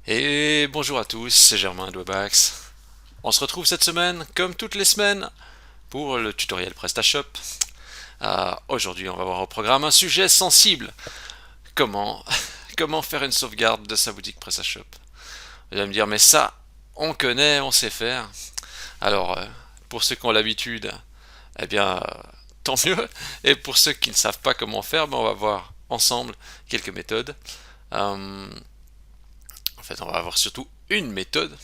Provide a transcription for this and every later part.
Et bonjour à tous, c'est Germain de Webax. On se retrouve cette semaine, comme toutes les semaines, pour le tutoriel PrestaShop. Aujourd'hui, on va voir au programme un sujet sensible. Comment, comment faire une sauvegarde de sa boutique PrestaShop. Vous allez me dire, mais ça, on connaît, on sait faire. Alors, pour ceux qui ont l'habitude, eh bien, tant mieux. Et pour ceux qui ne savent pas comment faire, on va voir ensemble quelques méthodes. Euh, en fait, on va voir surtout une méthode.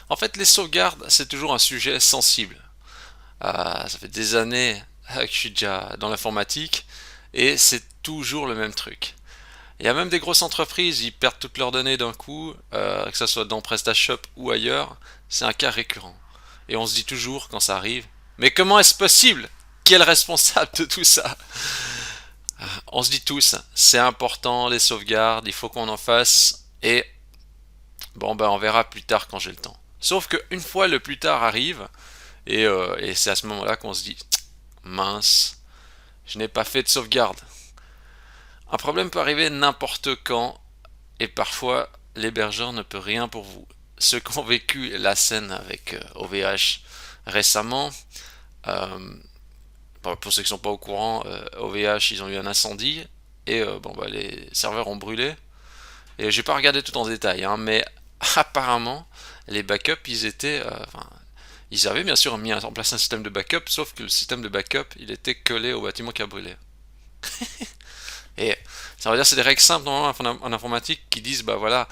En fait, les sauvegardes, c'est toujours un sujet sensible. Ça fait des années que je suis déjà dans l'informatique et c'est toujours le même truc. Il y a même des grosses entreprises, ils perdent toutes leurs données d'un coup, que ce soit dans PrestaShop ou ailleurs, c'est un cas récurrent. Et on se dit toujours quand ça arrive, mais comment est-ce possible? Qui est le responsable de tout ça? On se dit tous, c'est important les sauvegardes, il faut qu'on en fasse, et bon ben on verra plus tard quand j'ai le temps. Sauf qu'une fois le plus tard arrive, et c'est à ce moment-là qu'on se dit, mince, je n'ai pas fait de sauvegarde. Un problème peut arriver n'importe quand, et parfois l'hébergeur ne peut rien pour vous. Ceux qui ont vécu la scène avec OVH récemment, euh, pour ceux qui ne sont pas au courant, OVH ils ont eu un incendie et les serveurs ont brûlé. Et j'ai pas regardé tout en détail, hein, mais apparemment les backups ils avaient bien sûr mis en place un système de backup, sauf que le système de backup il était collé au bâtiment qui a brûlé. Et ça veut dire c'est des règles simples normalement en informatique qui disent bah voilà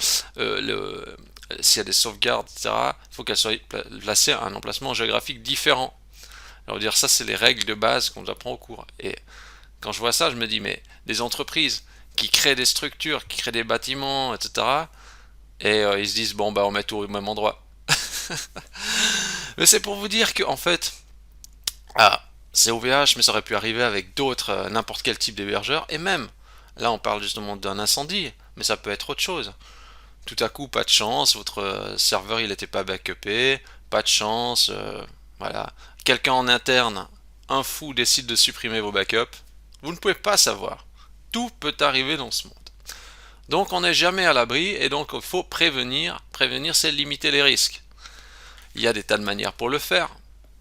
s'il y a des sauvegardes etc. Il faut qu'elles soient placées à un emplacement géographique différent. Alors dire ça c'est les règles de base qu'on nous apprend au cours. Et quand je vois ça je me dis mais des entreprises qui créent des structures, qui créent des bâtiments etc. Et ils se disent bon bah on met tout au même endroit. Mais c'est pour vous dire que en fait c'est OVH, mais ça aurait pu arriver avec d'autres, n'importe quel type d'hébergeur, et même, là on parle justement d'un incendie, mais ça peut être autre chose. Tout à coup, pas de chance, votre serveur il n'était pas backupé, pas de chance, voilà. Quelqu'un en interne, un fou décide de supprimer vos backups, vous ne pouvez pas savoir. Tout peut arriver dans ce monde. Donc on n'est jamais à l'abri, et donc il faut prévenir. Prévenir, c'est limiter les risques. Il y a des tas de manières pour le faire.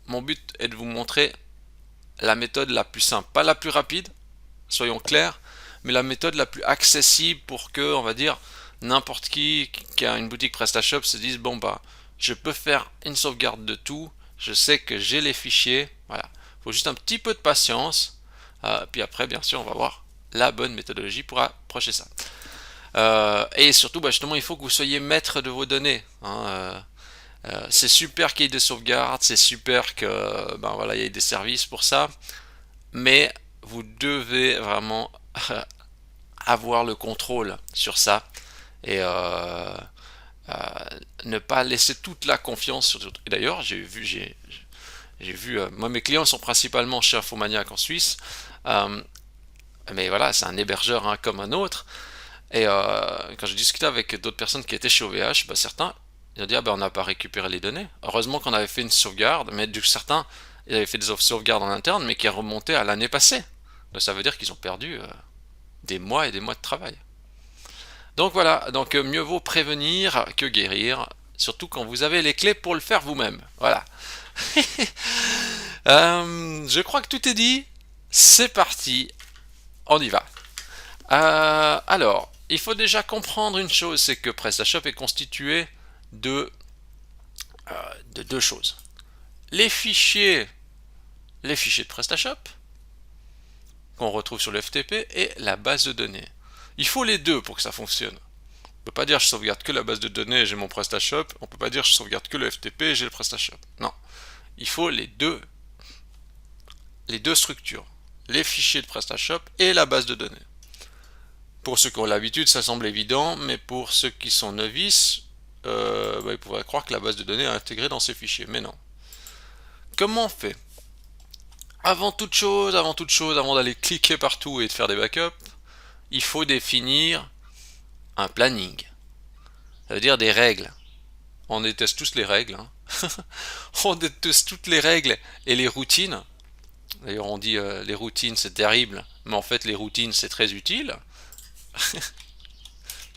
Mon but est de vous montrer la méthode la plus simple, pas la plus rapide, soyons clairs, mais la méthode la plus accessible pour que, on va dire, n'importe qui a une boutique PrestaShop se dise bon bah je peux faire une sauvegarde de tout, je sais que j'ai les fichiers, voilà. Il faut juste un petit peu de patience, puis après bien sûr on va voir la bonne méthodologie pour approcher ça. Et surtout bah, justement il faut que vous soyez maître de vos données. C'est super qu'il y ait des sauvegardes, c'est super que ben voilà il y ait des services pour ça, mais vous devez vraiment avoir le contrôle sur ça et euh, ne pas laisser toute la confiance sur. Et d'ailleurs, j'ai vu, moi mes clients sont principalement chez Infomaniac en Suisse, euh, mais voilà, c'est un hébergeur hein, comme un autre. Et quand j'ai discuté avec d'autres personnes qui étaient chez OVH, bah, certains ils ont dit ah ben on n'a pas récupéré les données. Heureusement qu'on avait fait une sauvegarde, mais du certains ils avaient fait des sauvegardes en interne, mais qui remontaient à l'année passée. Donc ça veut dire qu'ils ont perdu des mois et des mois de travail. Donc voilà, donc mieux vaut prévenir que guérir, surtout quand vous avez les clés pour le faire vous-même. Voilà. Je crois que tout est dit. C'est parti, on y va. Alors, il faut déjà comprendre une chose, c'est que PrestaShop est constitué de, de deux choses. Les fichiers, les fichiers de PrestaShop, qu'on retrouve sur le FTP, et la base de données. Il faut les deux pour que ça fonctionne. On peut pas dire je sauvegarde que la base de données et j'ai mon PrestaShop. On peut pas dire je sauvegarde que le FTP et j'ai le PrestaShop. Non. Il faut les deux structures. Les fichiers de PrestaShop et la base de données. Pour ceux qui ont l'habitude, ça semble évident, mais pour ceux qui sont novices, ils pourraient croire que la base de données est intégrée dans ces fichiers. Mais non. Comment on fait? Avant d'aller cliquer partout et de faire des backups, il faut définir un planning. Ça veut dire des règles. On déteste tous les règles. Hein. On déteste toutes les règles et les routines. D'ailleurs, on dit les routines c'est terrible, mais en fait, les routines c'est très utile.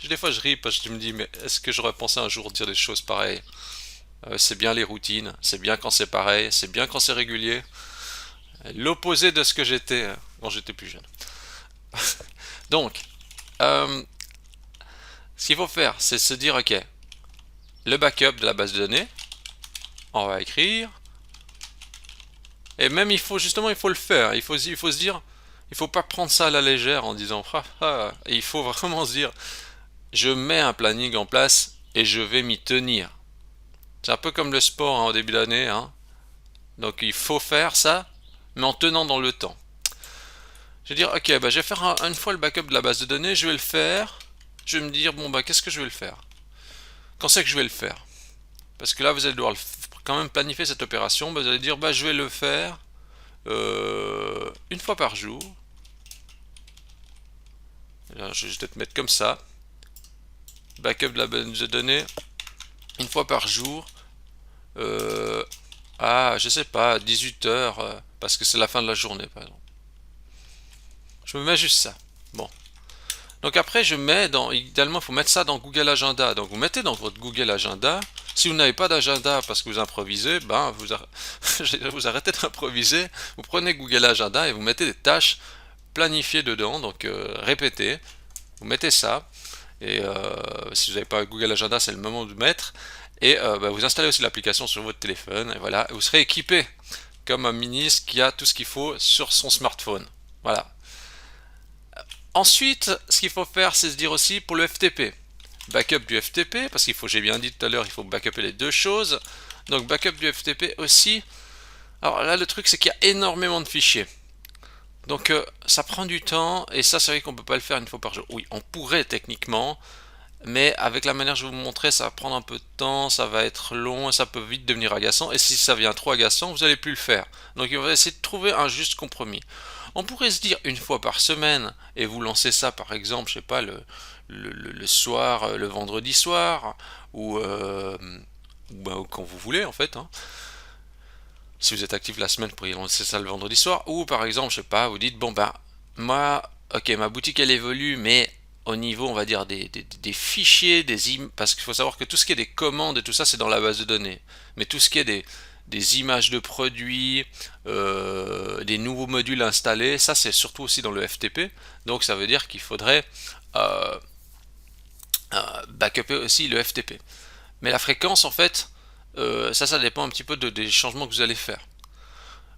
Des fois, je ris parce que je me dis, mais est-ce que j'aurais pensé un jour dire des choses pareilles? C'est bien les routines, c'est bien quand c'est pareil, c'est bien quand c'est régulier. L'opposé de ce que j'étais quand j'étais plus jeune. Donc, euh, ce qu'il faut faire, c'est se dire, ok, le backup de la base de données, on va écrire, et même il faut le faire, il faut se dire, il faut pas prendre ça à la légère en disant, ah, ah, et il faut vraiment se dire, je mets un planning en place et je vais m'y tenir. C'est un peu comme le sport hein, au début d'année, hein. Donc il faut faire ça, mais en tenant dans le temps. Je vais dire, ok, bah, je vais faire une fois le backup de la base de données, je vais le faire. Je vais me dire, bon, bah, qu'est-ce que je vais le faire? Quand c'est que je vais le faire? Parce que là, vous allez devoir quand même planifier cette opération. Bah, vous allez dire, bah, je vais le faire une fois par jour. Là, je vais peut-être mettre comme ça. Backup de la base de données une fois par jour. Je sais pas, 18 heures, parce que c'est la fin de la journée, par exemple. Je me mets juste ça. Bon. Donc après, idéalement, il faut mettre ça dans Google Agenda. Donc vous mettez dans votre Google Agenda. Si vous n'avez pas d'agenda parce que vous improvisez, vous arrêtez d'improviser. Vous prenez Google Agenda et vous mettez des tâches planifiées dedans. Donc répétez. Vous mettez ça. Et si vous n'avez pas Google Agenda, c'est le moment de mettre. Et vous installez aussi l'application sur votre téléphone. Et voilà, vous serez équipé comme un ministre qui a tout ce qu'il faut sur son smartphone. Voilà. Ensuite, ce qu'il faut faire, c'est se dire aussi pour le FTP. Backup du FTP, parce qu'il faut, j'ai bien dit tout à l'heure, il faut backuper les deux choses. Donc backup du FTP aussi. Alors là, le truc, c'est qu'il y a énormément de fichiers. Donc ça prend du temps, et ça, c'est vrai qu'on ne peut pas le faire une fois par jour. Oui, on pourrait techniquement, mais avec la manière que je vais vous montrer, ça va prendre un peu de temps, ça va être long, et ça peut vite devenir agaçant. Et si ça devient trop agaçant, vous n'allez plus le faire. Donc on va essayer de trouver un juste compromis. On pourrait se dire une fois par semaine, et vous lancez ça par exemple, je sais pas, le soir, le vendredi soir, ou quand vous voulez en fait. Hein. Si vous êtes actif la semaine, vous pourriez lancer ça le vendredi soir. Ou par exemple, je sais pas, vous dites, bon ben, moi, ok, ma boutique elle évolue, mais au niveau, on va dire, des fichiers, parce qu'il faut savoir que tout ce qui est des commandes et tout ça, c'est dans la base de données. Mais tout ce qui est des images de produits, des nouveaux modules installés, ça c'est surtout aussi dans le FTP. Donc ça veut dire qu'il faudrait euh, backuper aussi le FTP. Mais la fréquence, en fait, ça dépend un petit peu des changements que vous allez faire.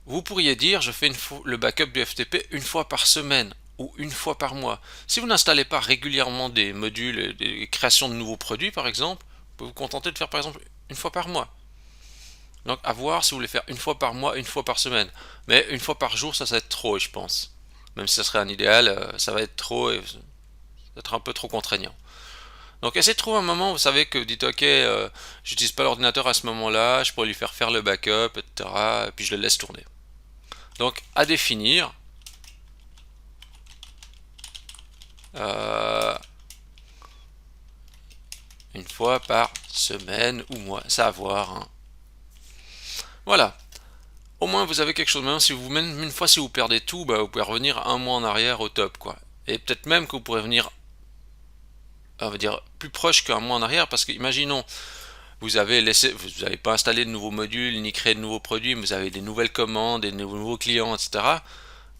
Vous pourriez dire, je fais le backup du FTP une fois par semaine ou une fois par mois. Si vous n'installez pas régulièrement des modules et des créations de nouveaux produits, par exemple, vous pouvez vous contenter de faire par exemple une fois par mois. Donc à voir si vous voulez faire une fois par mois, une fois par semaine. Mais une fois par jour, ça va être trop, je pense. Même si ça serait un idéal, ça va être trop et ça va être un peu trop contraignant. Donc essayez de trouver un moment où vous savez que vous dites ok, j'utilise pas l'ordinateur à ce moment-là, je pourrais lui faire le backup, etc. Et puis je le laisse tourner. Donc à définir. Euh, une fois par semaine ou mois, ça à voir. Hein. Voilà. Au moins vous avez quelque chose. Même une fois si vous perdez tout, vous pouvez revenir un mois en arrière au top quoi. Et peut-être même que vous pourrez venir, on va dire, plus proche qu'un mois en arrière, parce que imaginons, vous n'avez pas installé de nouveaux modules ni créé de nouveaux produits, mais vous avez des nouvelles commandes, des nouveaux clients, etc.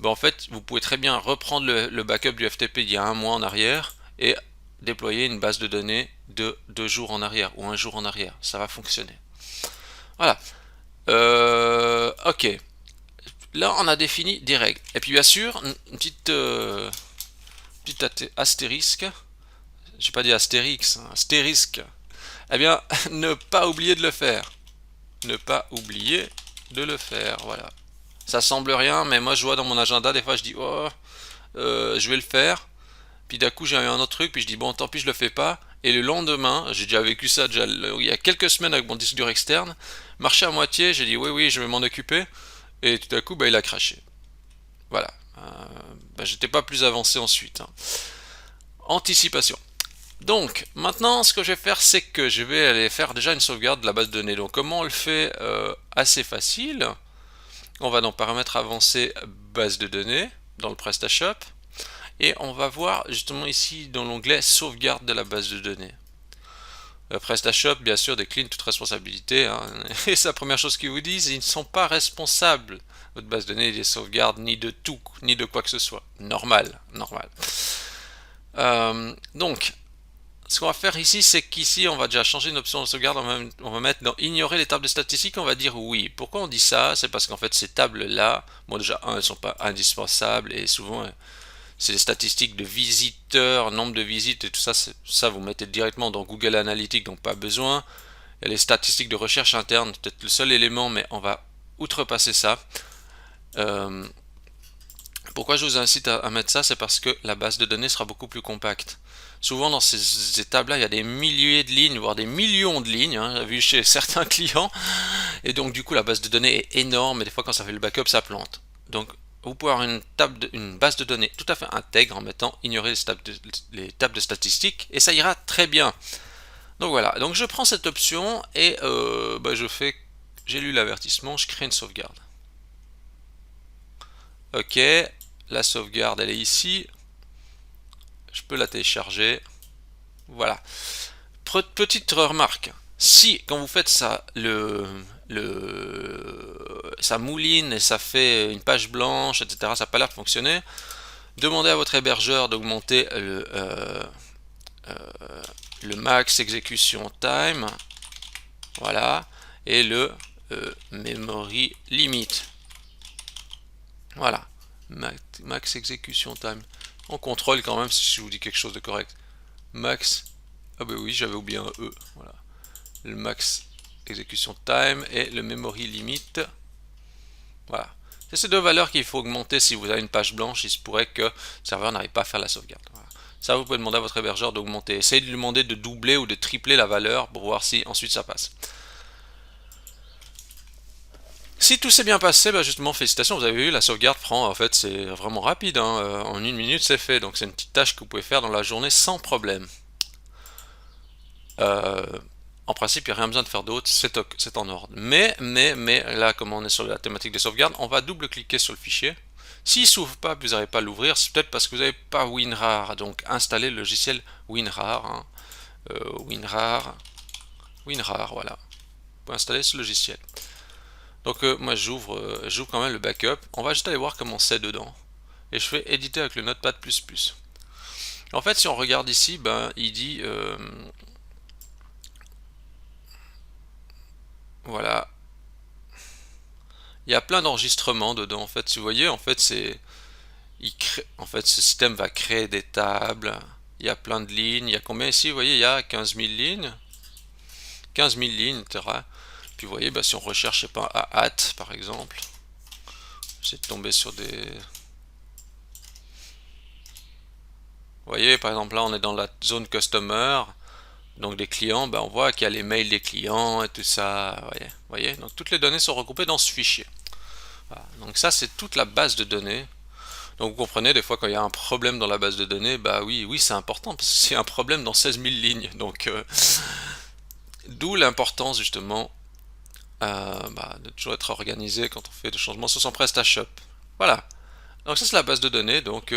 En fait, vous pouvez très bien reprendre le backup du FTP d'il y a un mois en arrière et déployer une base de données de 2 jours en arrière ou un jour en arrière. Ça va fonctionner. Voilà. Ok. Là, on a défini des règles. Et puis, bien sûr, une petite astérisque. J'ai pas dit astérix, hein, astérisque. Eh bien, ne pas oublier de le faire. Ne pas oublier de le faire. Voilà. Ça semble rien, mais moi je vois dans mon agenda, des fois je dis oh, je vais le faire. Puis d'un coup j'ai eu un autre truc, puis je dis bon tant pis je le fais pas. Et le lendemain, j'ai déjà vécu ça il y a quelques semaines avec mon disque dur externe, marché à moitié, j'ai dit oui je vais m'en occuper. Et tout à coup il a craché. Voilà. J'étais pas plus avancé ensuite. Hein. Anticipation. Donc maintenant ce que je vais faire c'est que je vais aller faire déjà une sauvegarde de la base de données. Donc comment on le fait assez facile. On va dans paramètres avancés base de données dans le PrestaShop et on va voir justement ici dans l'onglet sauvegarde de la base de données. PrestaShop, bien sûr, décline toute responsabilité, hein. Et c'est la première chose qu'ils vous disent, ils ne sont pas responsables, votre base de données, des sauvegardes, ni de tout, ni de quoi que ce soit. Normal, normal. Donc, ce qu'on va faire ici, c'est qu'ici, on va déjà changer une option de sauvegarde, on va mettre dans ignorer les tables de statistiques, on va dire oui. Pourquoi on dit ça? C'est parce qu'en fait, ces tables-là, bon déjà, elles ne sont pas indispensables, et souvent, c'est les statistiques de visiteurs, nombre de visites et tout ça, ça vous mettez directement dans Google Analytics, donc pas besoin. Il y a les statistiques de recherche interne, peut-être le seul élément, mais on va outrepasser ça. Pourquoi je vous incite à mettre ça? C'est parce que la base de données sera beaucoup plus compacte. Souvent dans ces tables-là, il y a des milliers de lignes, voire des millions de lignes, hein, vu chez certains clients. Et donc du coup, la base de données est énorme, et des fois quand ça fait le backup, ça plante. Donc vous pouvez avoir une base de données tout à fait intègre en mettant ignorer les tables de statistiques, et ça ira très bien. Donc voilà, donc je prends cette option et j'ai lu l'avertissement, je crée une sauvegarde. Ok, la sauvegarde elle est ici, je peux la télécharger. Voilà. Petite remarque, si quand vous faites ça, ça mouline et ça fait une page blanche, etc., ça n'a pas l'air de fonctionner, demandez à votre hébergeur d'augmenter le max execution time, voilà, et le memory limit. Voilà, max execution time. On contrôle quand même si je vous dis quelque chose de correct. Max, ah ben oui, j'avais oublié un E, voilà. Le max execution time et le memory limit. Voilà. C'est ces deux valeurs qu'il faut augmenter si vous avez une page blanche. Il se pourrait que le serveur n'arrive pas à faire la sauvegarde. Voilà. Ça, vous pouvez demander à votre hébergeur d'augmenter. Essayez de lui demander de doubler ou de tripler la valeur pour voir si ensuite ça passe. Si tout s'est bien passé, bah justement, félicitations, vous avez vu, la sauvegarde prend, en fait, c'est vraiment rapide, hein, en une minute c'est fait, donc c'est une petite tâche que vous pouvez faire dans la journée sans problème. En principe, il n'y a rien besoin de faire d'autre, c'est en ordre. Mais, là, comme on est sur la thématique des sauvegardes, on va double-cliquer sur le fichier. S'il ne s'ouvre pas, vous n'arrivez pas à l'ouvrir, c'est peut-être parce que vous n'avez pas WinRAR, donc installez le logiciel WinRAR, hein. WinRAR, voilà. Vous pouvez installer ce logiciel. Donc moi j'ouvre quand même le backup. On va juste aller voir comment c'est dedans. Et je fais éditer avec le Notepad++. En fait, si on regarde ici, ben il dit voilà, il y a plein d'enregistrements dedans. En fait, si vous voyez, en fait ce système va créer des tables. Il y a plein de lignes. Il y a combien ici? Vous voyez, il y a 15 000 lignes. 15 000 lignes, etc. Puis vous voyez, ben, si on recherche, je sais pas, à hâte par exemple, j'essaie de tomber sur des... Vous voyez, par exemple, là, on est dans la zone customer, donc des clients, ben, on voit qu'il y a les mails des clients et tout ça. Vous voyez, donc toutes les données sont regroupées dans ce fichier. Voilà. Donc ça, c'est toute la base de données. Donc vous comprenez, des fois, quand il y a un problème dans la base de données, bah oui, c'est important, parce que c'est un problème dans 16 000 lignes. Donc, d'où l'importance, justement, de toujours être organisé quand on fait des changements sur son PrestaShop. Voilà. Donc ça, c'est la base de données. Donc,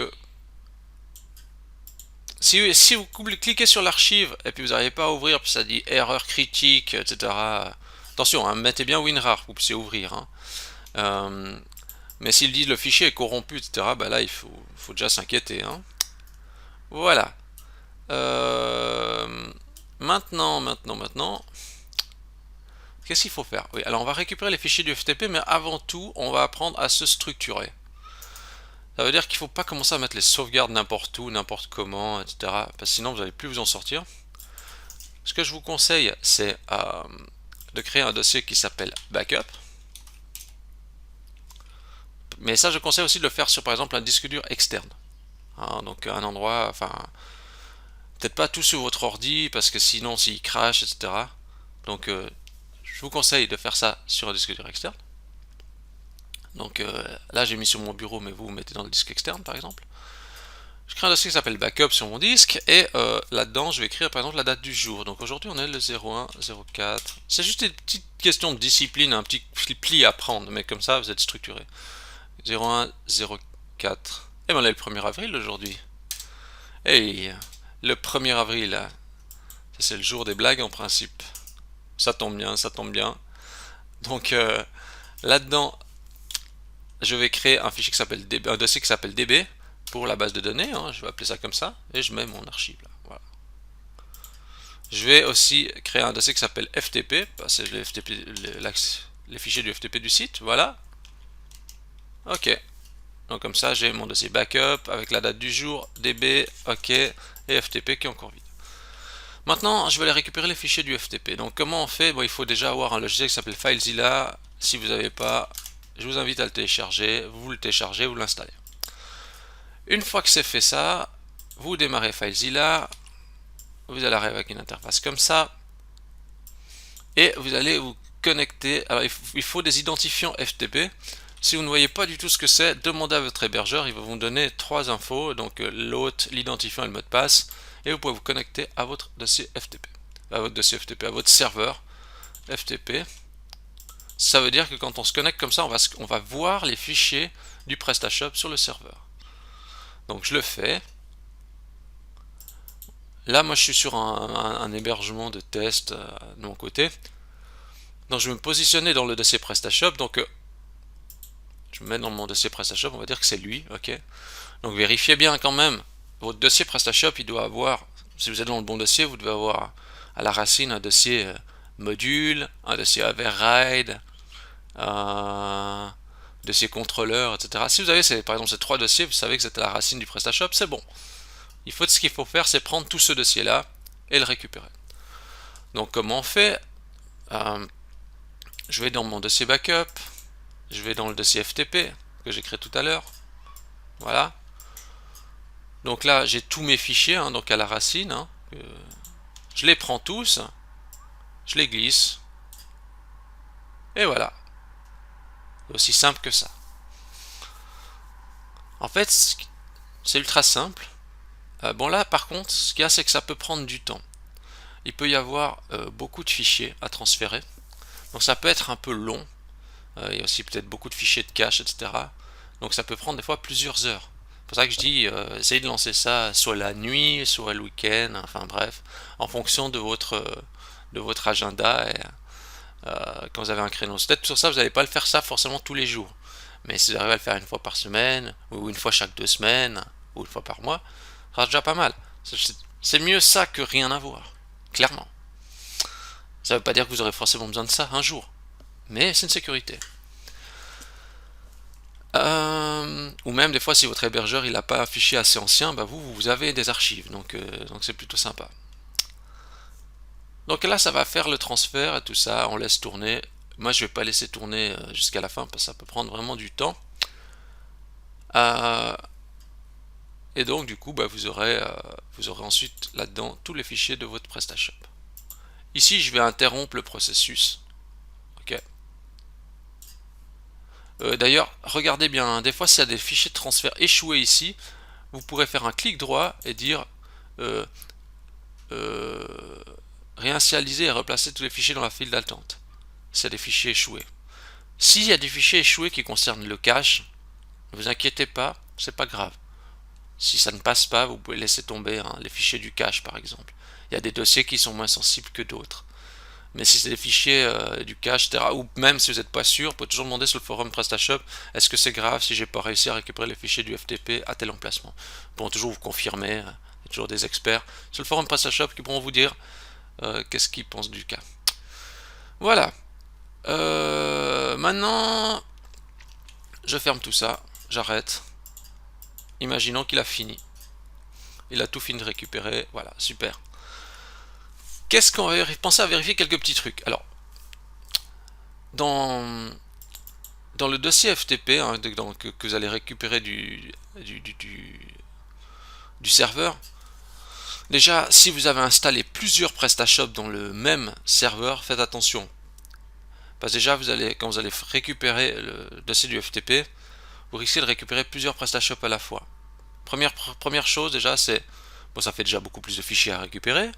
si vous cliquez sur l'archive et puis vous n'arrivez pas à ouvrir, puis ça dit erreur critique, etc. Attention, hein, mettez bien WinRAR pour que vous puissiez ouvrir, hein. Mais s'il dit le fichier est corrompu, etc., bah là il faut déjà s'inquiéter, hein. Voilà. Maintenant, qu'est-ce qu'il faut faire? Oui, alors on va récupérer les fichiers du FTP, mais avant tout, on va apprendre à se structurer. Ça veut dire qu'il ne faut pas commencer à mettre les sauvegardes n'importe où, n'importe comment, etc. Parce que sinon vous n'allez plus vous en sortir. Ce que je vous conseille, c'est de créer un dossier qui s'appelle backup. Mais ça, je conseille aussi de le faire sur, par exemple, un disque dur externe. Hein, donc un endroit, enfin, peut-être pas tout sur votre ordi, parce que sinon, s'il crache, etc. Donc, je vous conseille de faire ça sur un disque dur externe. Donc là, j'ai mis sur mon bureau, mais vous mettez dans le disque externe, par exemple. Je crée un dossier qui s'appelle backup sur mon disque, et là-dedans, je vais écrire, par exemple, la date du jour. Donc aujourd'hui, on est le 01-04. C'est juste une petite question de discipline, un petit pli à prendre, mais comme ça, vous êtes structuré. 01-04. Et ben on est le 1er avril aujourd'hui. Hey, le 1er avril, ça c'est le jour des blagues en principe. Ça tombe bien, ça tombe bien. Donc là-dedans, je vais créer un fichier qui s'appelle DB, un dossier qui s'appelle DB pour la base de données, hein, je vais appeler ça comme ça, et je mets mon archive là. Voilà. Je vais aussi créer un dossier qui s'appelle FTP, c'est le FTP, les fichiers du FTP du site, voilà. Ok. Donc comme ça, j'ai mon dossier backup avec la date du jour, DB, ok, et FTP qui est encore vide. Maintenant, je vais aller récupérer les fichiers du FTP. Donc comment on fait? Bon, il faut déjà avoir un logiciel qui s'appelle FileZilla. Si vous n'avez pas, je vous invite à le télécharger. Vous le téléchargez, vous l'installez. Une fois que c'est fait ça, vous démarrez FileZilla. Vous allez arriver avec une interface comme ça. Et vous allez vous connecter. Alors il faut des identifiants FTP. Si vous ne voyez pas du tout ce que c'est, demandez à votre hébergeur. Il va vous donner 3 infos. Donc l'hôte, l'identifiant et le mot de passe. Et vous pouvez vous connecter à votre dossier FTP. À votre dossier FTP, à votre serveur FTP. Ça veut dire que quand on se connecte comme ça, on va voir les fichiers du PrestaShop sur le serveur. Donc je le fais. Là, moi, je suis sur un hébergement de test de mon côté. Donc je vais me positionner dans le dossier PrestaShop. Donc je me mets dans mon dossier PrestaShop, on va dire que c'est lui, ok. Donc vérifiez bien quand même, votre dossier PrestaShop, il doit avoir, si vous êtes dans le bon dossier, vous devez avoir à la racine un dossier module, un dossier override, un dossier contrôleur, etc. Si vous avez par exemple ces 3 dossiers, vous savez que c'est à la racine du PrestaShop, c'est bon. Ce qu'il faut faire, c'est prendre tout ce dossier-là et le récupérer. Donc comment on fait? Je vais dans mon dossier backup, je vais dans le dossier FTP que j'ai créé tout à l'heure. Voilà. Donc là, j'ai tous mes fichiers, hein, donc à la racine. Hein, je les prends tous, je les glisse, et voilà. C'est aussi simple que ça. En fait, c'est ultra simple. Bon là, par contre, ce qu'il y a, c'est que ça peut prendre du temps. Il peut y avoir beaucoup de fichiers à transférer. Donc ça peut être un peu long. Il y a aussi peut-être beaucoup de fichiers de cache, etc. Donc ça peut prendre des fois plusieurs heures. C'est pour ça que je dis, essayez de lancer ça soit la nuit, soit le week-end, enfin bref, en fonction de votre agenda et quand vous avez un créneau. Peut-être sur ça, vous n'allez pas le faire ça forcément tous les jours. Mais si vous arrivez à le faire une fois par semaine, ou une fois chaque 2 semaines, ou une fois par mois, ça sera déjà pas mal. C'est mieux ça que rien à voir, clairement. Ça ne veut pas dire que vous aurez forcément besoin de ça un jour, mais c'est une sécurité. Ou même des fois si votre hébergeur il n'a pas un fichier assez ancien, bah vous avez des archives, donc c'est plutôt sympa. Donc là ça va faire le transfert et tout ça, on laisse tourner. Moi je vais pas laisser tourner jusqu'à la fin parce que ça peut prendre vraiment du temps. Et donc du coup bah, vous aurez ensuite là-dedans tous les fichiers de votre PrestaShop. Ici je vais interrompre le processus. Ok. D'ailleurs, regardez bien, hein, des fois s'il y a des fichiers de transfert échoués ici, vous pourrez faire un clic droit et dire euh, réinitialiser et replacer tous les fichiers dans la file d'attente. C'est des fichiers échoués. S'il y a des fichiers échoués qui concernent le cache, ne vous inquiétez pas, c'est pas grave. Si ça ne passe pas, vous pouvez laisser tomber hein, les fichiers du cache par exemple. Il y a des dossiers qui sont moins sensibles que d'autres. Mais si c'est des fichiers du cache, etc., ou même si vous n'êtes pas sûr, vous pouvez toujours demander sur le forum PrestaShop, est-ce que c'est grave si j'ai pas réussi à récupérer les fichiers du FTP à tel emplacement? Ils pourront toujours vous confirmer, il y a toujours des experts sur le forum PrestaShop qui pourront vous dire qu'est-ce qu'ils pensent du cas. Voilà. Maintenant, je ferme tout ça, j'arrête. Imaginons qu'il a fini. Il a tout fini de récupérer, voilà, super. Qu'est-ce qu'on va penser à vérifier quelques petits trucs. Alors, dans le dossier FTP hein, que vous allez récupérer du serveur, déjà si vous avez installé plusieurs PrestaShop dans le même serveur, faites attention. Parce que déjà quand vous allez récupérer le dossier du FTP, vous risquez de récupérer plusieurs PrestaShop à la fois. Première chose déjà, c'est bon, ça fait déjà beaucoup plus de fichiers à récupérer.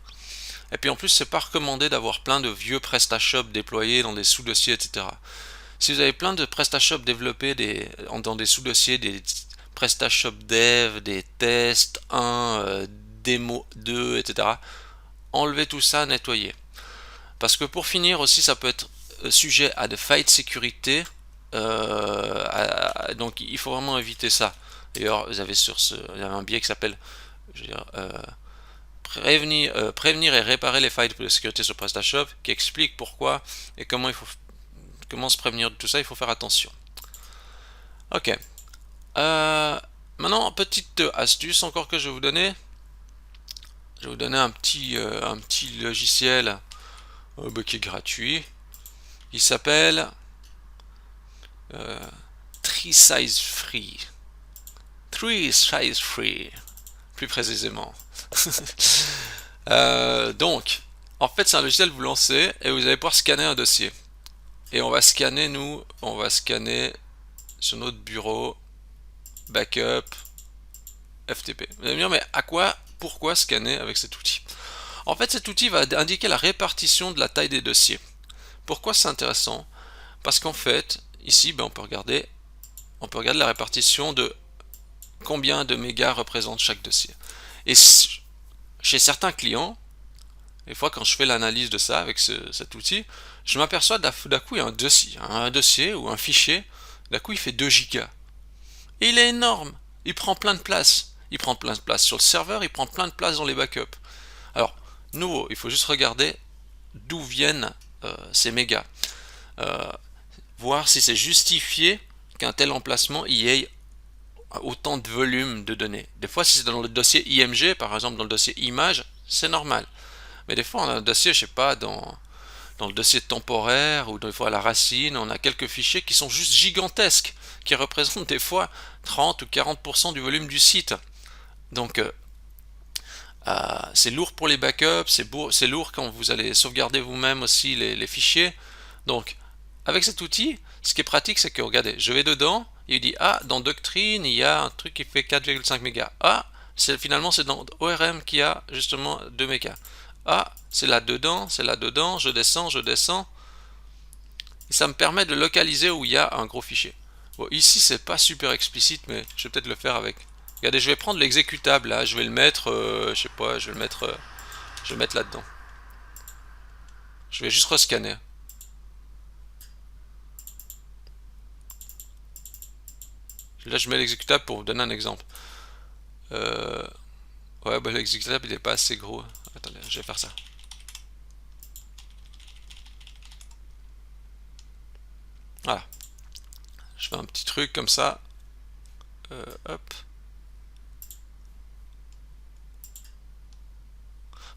Et puis en plus, c'est pas recommandé d'avoir plein de vieux PrestaShop déployés dans des sous-dossiers, etc. Si vous avez plein de PrestaShop développés dans des sous-dossiers, des PrestaShop Dev, des tests 1, démo 2, etc. Enlevez tout ça, nettoyez. Parce que pour finir aussi, ça peut être sujet à des failles de sécurité. Donc il faut vraiment éviter ça. D'ailleurs, vous avez il y a un biais qui s'appelle prévenir et réparer les failles de sécurité sur PrestaShop, qui explique pourquoi et comment se prévenir de tout ça. Il faut faire attention. Ok. Maintenant, petite astuce encore que je vais vous donner. Je vais vous donner un petit logiciel qui est gratuit. Il s'appelle Three Size Free. Three Size Free, plus précisément. Donc, en fait, c'est un logiciel que vous lancez et vous allez pouvoir scanner un dossier. Et on va scanner sur notre bureau backup FTP. Vous allez me dire, mais pourquoi scanner avec cet outil? En fait, cet outil va indiquer la répartition de la taille des dossiers. Pourquoi c'est intéressant? Parce qu'en fait, ici, on peut regarder la répartition de combien de mégas représente chaque dossier. Et chez certains clients, des fois quand je fais l'analyse de ça avec cet outil, je m'aperçois d'un coup il y a un dossier ou un fichier, d'un coup il fait 2 gigas. Et il est énorme, il prend plein de place. Il prend plein de place sur le serveur, il prend plein de place dans les backups. Alors, nous, il faut juste regarder d'où viennent ces mégas. Voir si c'est justifié qu'un tel emplacement y ait autant de volume de données. Des fois, si c'est dans le dossier IMG, par exemple dans le dossier image, c'est normal. Mais des fois, on a un dossier, je sais pas, dans le dossier temporaire ou des fois à la racine, on a quelques fichiers qui sont juste gigantesques, qui représentent des fois 30 ou 40% du volume du site. Donc, c'est lourd pour les backups, c'est lourd quand vous allez sauvegarder vous-même aussi les fichiers. Donc, avec cet outil, ce qui est pratique, c'est que, regardez, je vais dedans, il dit, dans Doctrine, il y a un truc qui fait 4,5 mégas. Finalement, c'est dans ORM qui a justement 2 mégas. C'est là-dedans, je descends. Et ça me permet de localiser où il y a un gros fichier. Bon, ici, c'est pas super explicite, mais je vais peut-être le faire avec. Regardez, je vais prendre l'exécutable, là, je vais le mettre, je sais pas, je vais le mettre là-dedans. Je vais juste rescanner. Là, je mets l'exécutable pour vous donner un exemple. Ouais, l'exécutable, il n'est pas assez gros. Attendez, je vais faire ça. Voilà. Je fais un petit truc comme ça. Hop.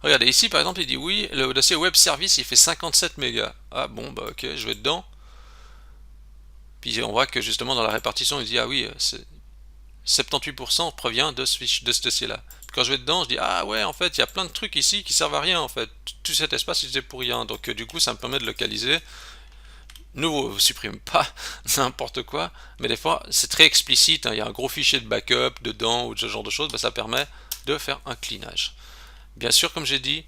Regardez, ici, par exemple, il dit oui, le dossier web service, il fait 57 mégas. Bon, ok, je vais dedans. Puis on voit que justement, dans la répartition, il dit, oui, 78% provient de ce dossier-là. Quand je vais dedans, je dis, ouais, en fait, il y a plein de trucs ici qui servent à rien, en fait. Tout cet espace, il était pour rien. Donc, du coup, ça me permet de localiser. Nous, on supprime pas n'importe quoi, mais des fois, c'est très explicite. Il y a un gros fichier de backup dedans ou ce genre de choses. Ça permet de faire un cleanage. Bien sûr, comme j'ai dit,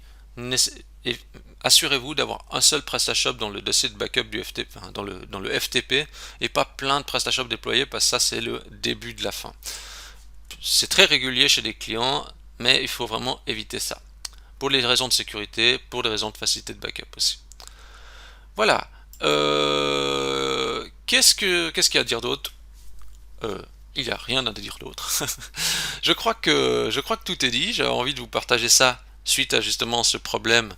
assurez-vous d'avoir un seul PrestaShop dans le dossier de backup du FTP, dans le FTP, et pas plein de PrestaShop déployés, parce que ça, c'est le début de la fin. C'est très régulier chez des clients, mais il faut vraiment éviter ça. Pour les raisons de sécurité, pour les raisons de facilité de backup aussi. Voilà. Qu'est-ce qu'il y a à dire d'autre? Il n'y a rien à dire d'autre. Je crois que tout est dit. J'avais envie de vous partager ça suite à justement ce problème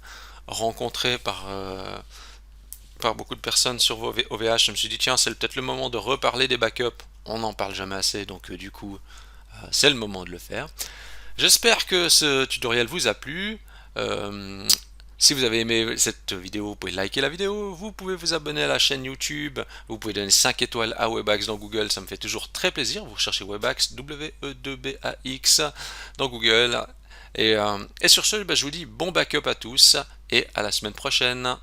rencontré par beaucoup de personnes sur vos OVH. Je me suis dit, tiens, c'est peut-être le moment de reparler des backups. On n'en parle jamais assez, donc du coup, c'est le moment de le faire. J'espère que ce tutoriel vous a plu. Si vous avez aimé cette vidéo, vous pouvez liker la vidéo, vous pouvez vous abonner à la chaîne YouTube, vous pouvez donner 5 étoiles à Webax dans Google, ça me fait toujours très plaisir. Vous recherchez Webax, W-E-2-B-A-X dans Google. Et sur ce, je vous dis bon backup à tous et à la semaine prochaine.